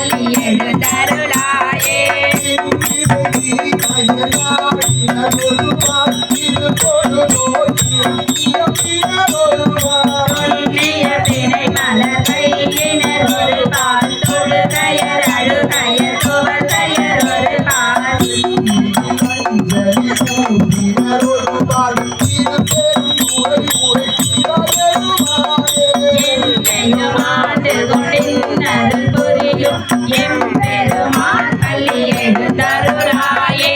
பள்ளி எழுந்தருளாயே புண்ணிய பிணை மலரை இனர் ஒரு பால் தொழுகையர் அழுகையர் துவத்தையர் ஒரு பால் என்னையும் ஆண்டு கொண்டின்னது புரியும் எம்பெருமான் பள்ளி எழுந்தருளாயே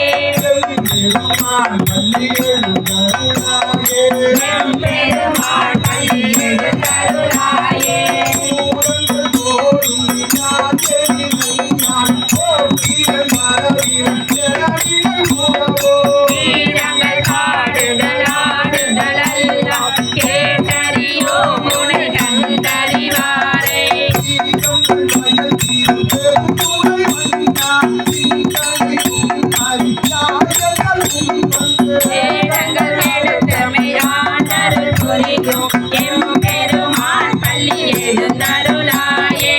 எம்பெருமான் பள்ளி எழுந்தருளாயே கீழங்கள் காடுகள் ஆடுகளெல்லாம் கேட்டறியோ முனை கண்டறிவாரே வேதங்கள் எடுத்தமையாண்டருள் புரியும் எம்பெருமான் பள்ளி எழுந்தருளாயே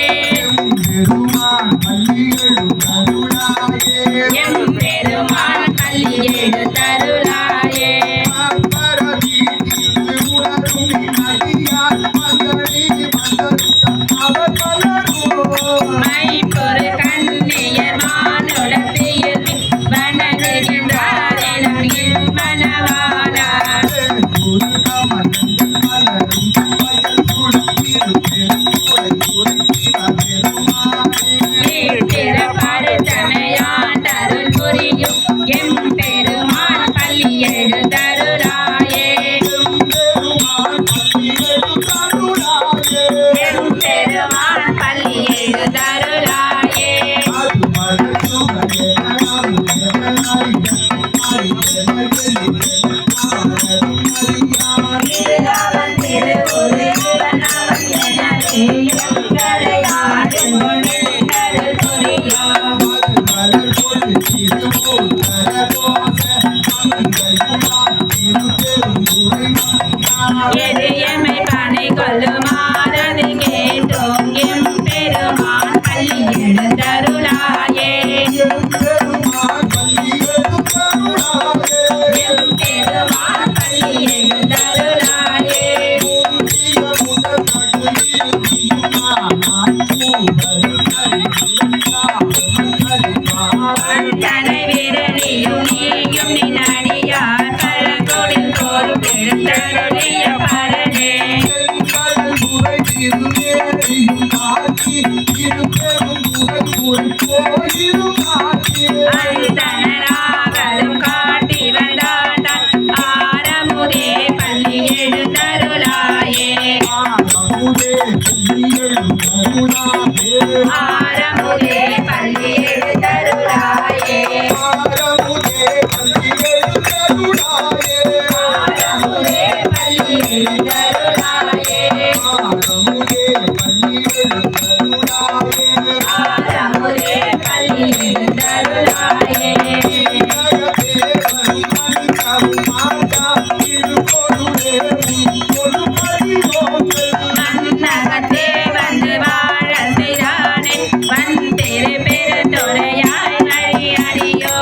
எம்பெருமான் பள்ளி எழுந்தருளாயே மைப்பொரு கண்ணியர் மானுடத்தில் வணங்குகின்றார் எனும் இன்பனவானார் பருத்தமையாண்டருள் புரியும் எம்பெருமான் பள்ளி எழுந்தருளாயே எம்பெருமான் பள்ளி எழுந்தருளாயே திருவன் திருவுரு சிவனவன் எனவே எங்களை ஆண்டு கொண்டிருந்தருள் புரியும் எரியமை பனை கொள்ளுமாறது கேட்டோம் எம்பெருமான் பள்ளி எழுந்தருளாயே எம்பெருமான் பள்ளி எழுந்தருளாயே தனை விரலியும் நீயும் நினடியார் பழங்கொடில் தோறும் எழுந்தருளிய பரனே அந்தனராகலும் காட்டி வந்தாண்டான் ஆரமுதே பள்ளி எழுந்தருளாயே ஆரமுதே பள்ளி எழுந்தருளாயே ஆரமுதே பள்ளி எழுந்தருளாயே ஆரமுதே பள்ளி எழுந்தருளாயே மன்னகத்தே வந்து வாழ செய்தானே வந்திரு பெருந்துரையாய் வழி அறியோ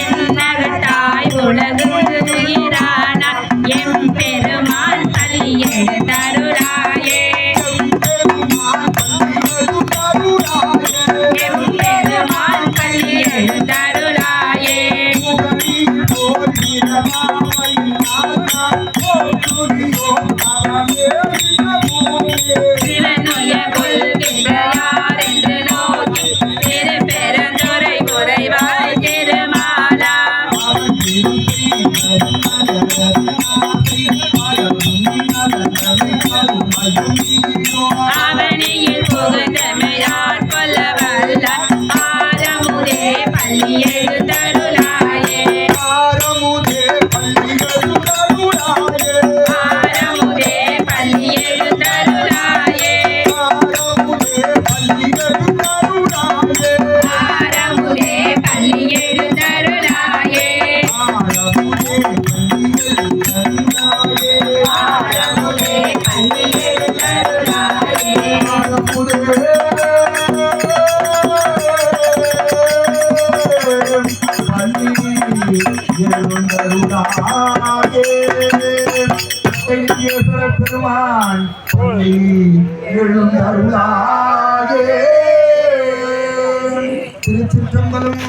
என்னகத்தாய் உலகுகிறான எம்பெருமான் பள்ளி எழுந்தருளாயே எம்பெருமான் பள்ளி எழுந்தருளாயே சிவனுய கொள்கின்றார் என்று நோக்கி திரு பெருந்துரை உறைவாய் திருமாலா அவனியில் புகுந்தமையார் கொல்ல வல்ல ஆரமுதே பள்ளி எழுந்தருளாயே ஆரமுதே பள்ளி ஆரமுதே பள்ளி எழுந்தருளாயே பெருமான் எழுந்தருளாயே திருச்சிற்றம்பலம்.